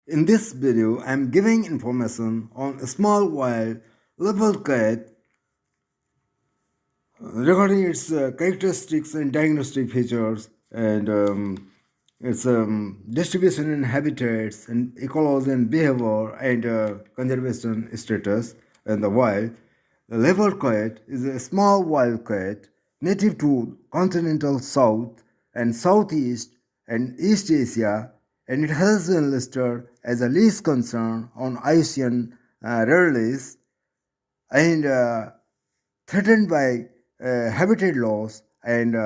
In this video, I am giving information on a small wild leopard cat regarding its characteristics and diagnostic features and its distribution in habitats and ecology and behavior and conservation status in the wild. The leopard cat is a small wild cat native to continental South and Southeast and East Asia, and it has been listed as a least concern on IUCN rare list and threatened by habitat loss and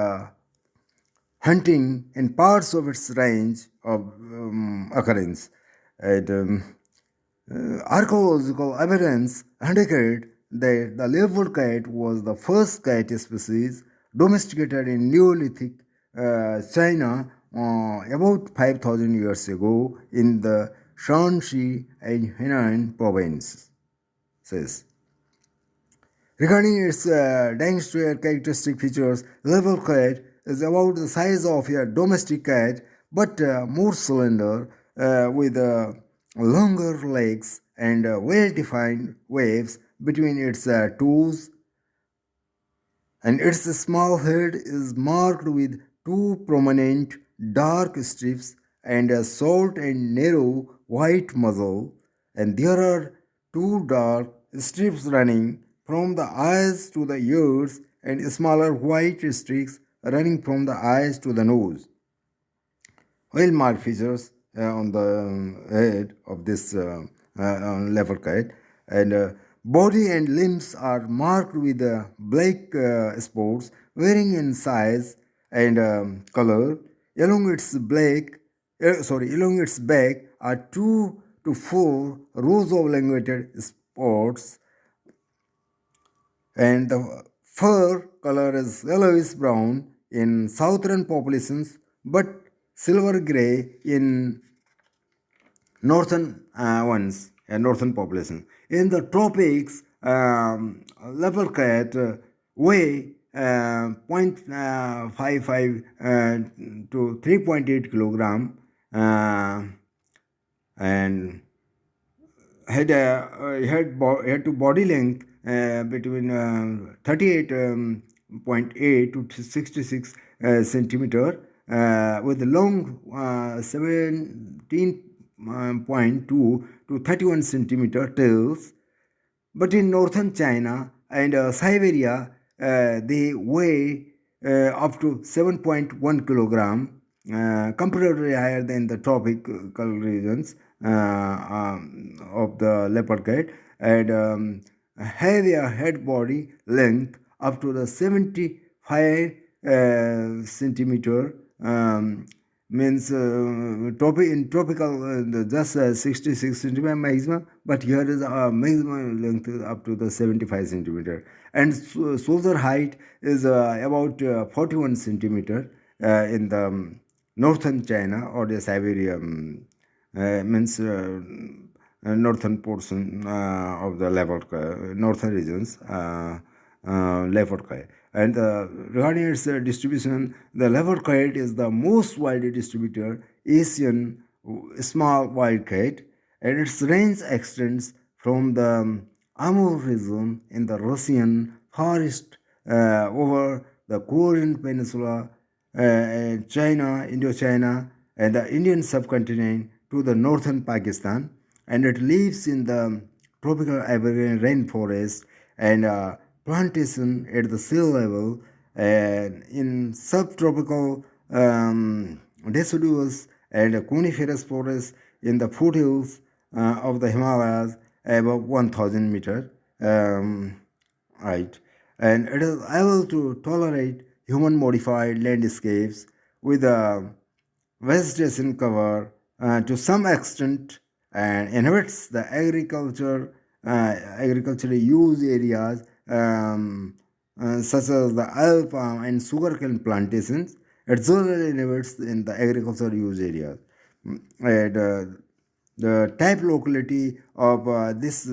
hunting in parts of its range of occurrence. And archaeological evidence indicate that the leopard cat was the first cat species domesticated in Neolithic China about 5,000 years ago in the Shanxi and Henan provinces. Regarding its diagnostic characteristic features, leopard cat is about the size of a domestic cat but more slender with longer legs and well-defined waves between its toes, and its small head is marked with two prominent dark strips and a short and narrow white muzzle, and there are two dark strips running from the eyes to the ears and smaller white streaks running from the eyes to the nose. Well marked features on the head of this leopard cat, and body and limbs are marked with black spots varying in size and color. Along its back are 2 to 4 rows of elongated spots, and the fur color is yellowish brown in southern populations but silver gray in northern ones and northern populations. In the tropics, leopard cat weigh 0.55 to 3.8 kilogram and head to body length between 38.8 to 66 centimeter with long 17.2 to 31 centimeter tails. But in northern China and Siberia, they weigh up to 7.1 kilogram, comparatively higher than the tropical regions of the leopard cat, and have a head body length up to the 75 centimeter, means in tropical just 66 centimeter maximum, but here is a maximum length up to the 75 centimeter, and shoulder height is about 41 centimeter in the northern China or the Siberia, means northern portion of the leopard northern regions leopard cat. And regarding its distribution, the leopard cat is the most widely distributed Asian small wild cat, and its range extends from the Amur region in the Russian Far East over the Korean Peninsula, China, Indochina, and the Indian subcontinent to the northern Pakistan, and it lives in the tropical evergreen rainforest and plantation at the sea level, and in subtropical deciduous and coniferous forests in the foothills of the Himalayas above 1000 meter height, and it is able to tolerate human modified landscapes with a vegetation cover to some extent, and inhabits the agricultural use areas such as the oil palm and sugarcane plantations. It generally inhabits in the agricultural use areas. And the type locality of this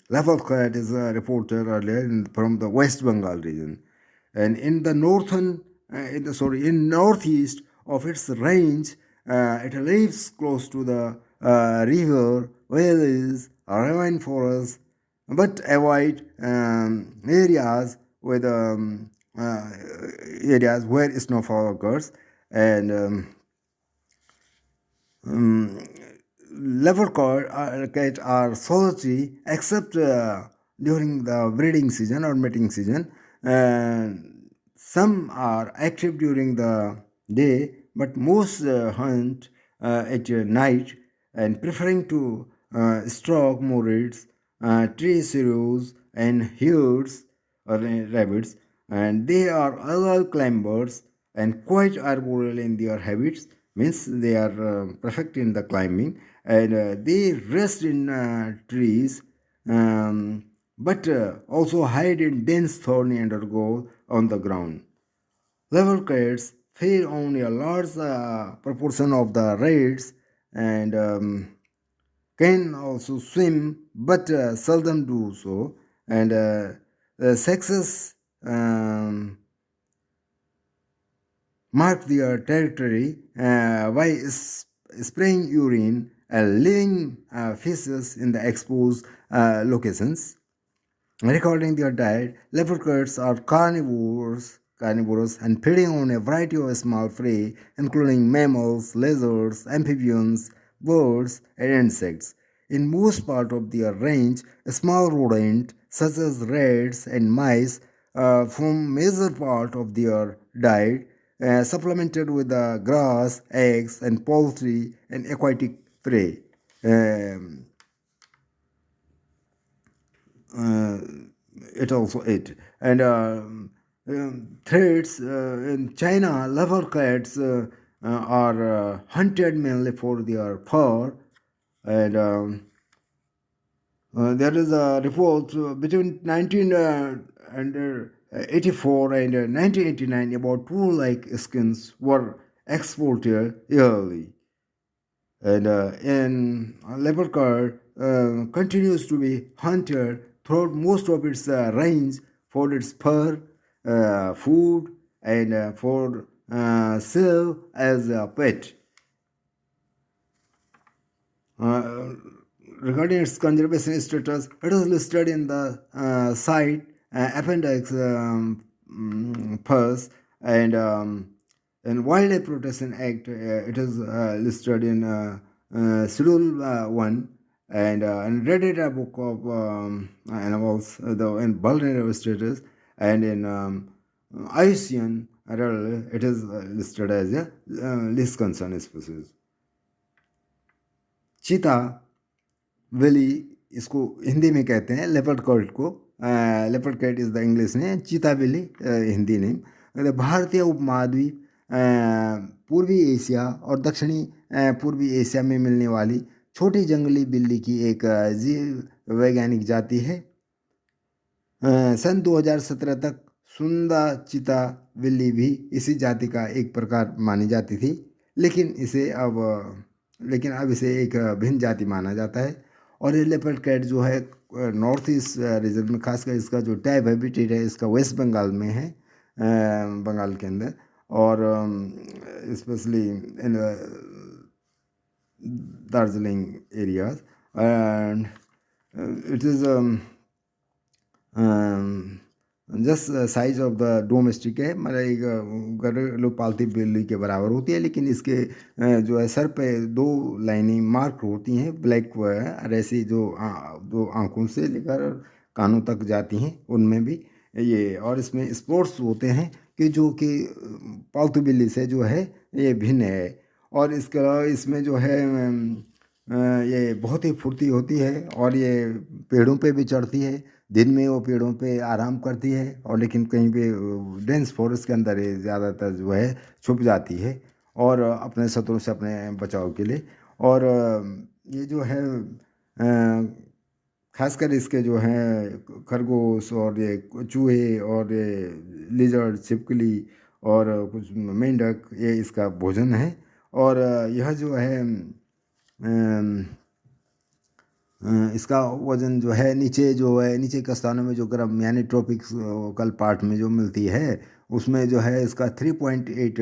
leopard cat is reported earlier from the West Bengal region, and in the in northeast of its range, it lives close to the river, valleys, ravine forests, but avoid with areas where snowfall occurs. And leopard cat are solitary except during the breeding season or mating season. Some are active during the day, but most hunt at night and preferring to stalk morids, tree sparrows, and hares or rabbits. And they are all climbers and quite arboreal in their habits, means they are perfect in the climbing, and they rest in trees, but also hide in dense thorny undergrowth on the ground. Leopard cats feed on a large proportion of the rats and can also swim, but seldom do so. And the sexes mark their territory by spraying urine and leaving feces in the exposed locations. Recording their diet, leopard cats are carnivorous and feeding on a variety of small prey, including mammals, lizards, amphibians, birds, and insects. In most part of their range, small rodents such as rats and mice form major part of their diet, supplemented with grass, eggs, and poultry and aquatic prey. Um, uh, it also ate. And threats in China, leopard cats are hunted mainly for their fur, and there is a report between 1984 and 1989 about 2 lakh skins were exported yearly. And in leopard cat continues to be hunted throughout most of its range for its fur, food, and for sale as a pet. Uh, Regarding its conservation status, it is listed in the site appendix first, and in Wildlife Protection Act, it is listed in Schedule 1, and Red Data Book of Animals, in vulnerable status, and in IUCN, it is listed as a least concern species. चीता वेली इसको हिंदी में कहते हैं, leopard cat को. Leopard cat is the English name, चीता वेली Hindi name. भारतीय उपमहाद्वीप, पूर्वी एशिया और दक्षिणी पूर्वी एशिया में मिलने वाली छोटी जंगली बिल्ली की एक जीव वैज्ञानिक जाति है. सन 2017 तक सुंदा चीता बिल्ली भी इसी जाति का एक प्रकार मानी जाती थी, लेकिन अब इसे एक भिन्न जाति माना जाता है. और ये लेपर्ड कैट जो है नॉर्थ ईस्ट रीजन में, खासकर इसका जो टाइप हैबिटेट है इसका वेस्ट बंगाल में है, बंगाल के अंदर, और specially in Darjeeling areas. And it is just size of the domestic है, मतलब एक घरेलू पालती बिल्ली के बराबर होती है, लेकिन इसके जो है सर पे 2 लाइनें मार्क होती हैं ब्लैक, और ऐसी जो दो आँखों से लेकर कानों तक जाती हैं उनमें भी ये. और इसमें स्पोर्ट्स होते हैं जो कि पालतू बिल्ली से जो है ये भिन्न है. और इसके अलावा इसमें जो है ये बहुत ही फुर्ती होती है, और ये पेड़ों पे भी चढ़ती है. दिन में वो पेड़ों पे आराम करती है, और लेकिन कहीं पे डेंस फॉरेस्ट के अंदर ये ज़्यादातर जो है छुप जाती है, और अपने शत्रुओं से अपने बचाव के लिए. और ये जो है खासकर इसके जो हैं खरगोश और ये चूहे और ये लिजर्ड, छिपकली और कुछ मेंढक, ये इसका भोजन है. और यह जो है इसका वज़न जो है नीचे के स्थानों में जो गर्म यानी ट्रॉपिकल पार्ट में जो मिलती है उसमें जो है इसका 3.8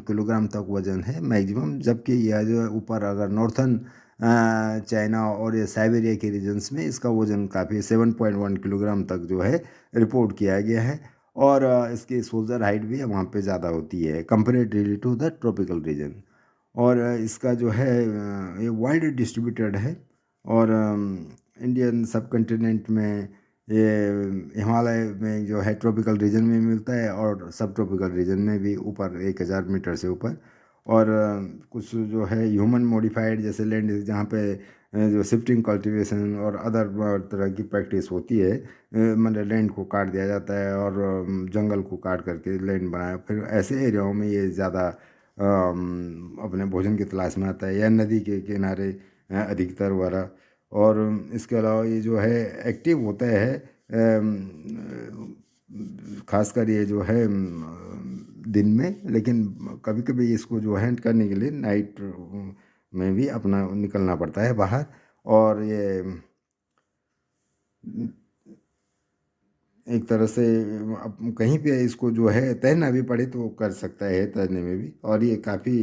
किलोग्राम तक वज़न है मैक्सिमम, जबकि यह जो ऊपर अगर नॉर्थन चाइना और ये साइबेरिया के रीजन्स में इसका वज़न काफ़ी 7.1 किलोग्राम तक जो है रिपोर्ट किया गया है। और इसकी सोल्जर हाइट भी वहाँ पे ज़्यादा होती है comparatively to the tropical region. और इसका जो है ये वाइड डिस्ट्रीब्यूटेड है। और इंडियन सब कॉन्टिनेंट में ये हिमालय में जो है ट्रॉपिकल रीजन में मिलता है और सब ट्रॉपिकल रीजन में भी ऊपर 1000 मीटर से ऊपर। और कुछ जो है ह्यूमन मॉडिफाइड जैसे लैंड जहाँ पे जो शिफ्टिंग कल्टीवेशन और अदर तरह की प्रैक्टिस होती है, मतलब लैंड को काट दिया जाता है और जंगल को काट करके लैंड बनाया, फिर ऐसे एरियाओं में ये ज़्यादा अपने भोजन की तलाश में आता है, या नदी के किनारे अधिकतर वाला। और इसके अलावा ये जो है एक्टिव होता है, खासकर ये जो है दिन में, लेकिन कभी कभी इसको जो है करने के लिए नाइट में भी अपना निकलना पड़ता है बाहर। और ये एक तरह से अब कहीं पे इसको जो है तैरना भी पड़े तो कर सकता है तैरने में भी। और ये काफ़ी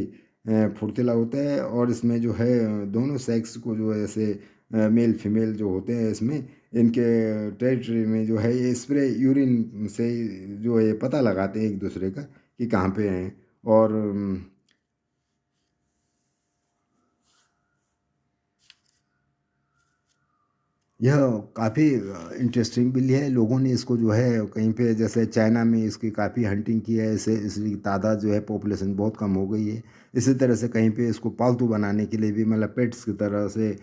फुर्तीला होता है। और इसमें जो है दोनों सेक्स को जो है जैसे मेल फीमेल जो होते हैं इसमें, इनके टेरिटरी में जो है ये स्प्रे यूरिन से जो है पता लगाते हैं एक दूसरे का कि कहाँ पे हैं। और यह काफ़ी इंटरेस्टिंग बिल्ली है। लोगों ने इसको जो है कहीं पे जैसे चाइना में इसकी काफ़ी हंटिंग की है, इसे इसकी तादाद जो है पॉपुलेशन बहुत कम हो गई है। इसी तरह से कहीं पे इसको पालतू बनाने के लिए भी, मतलब पेट्स की तरह से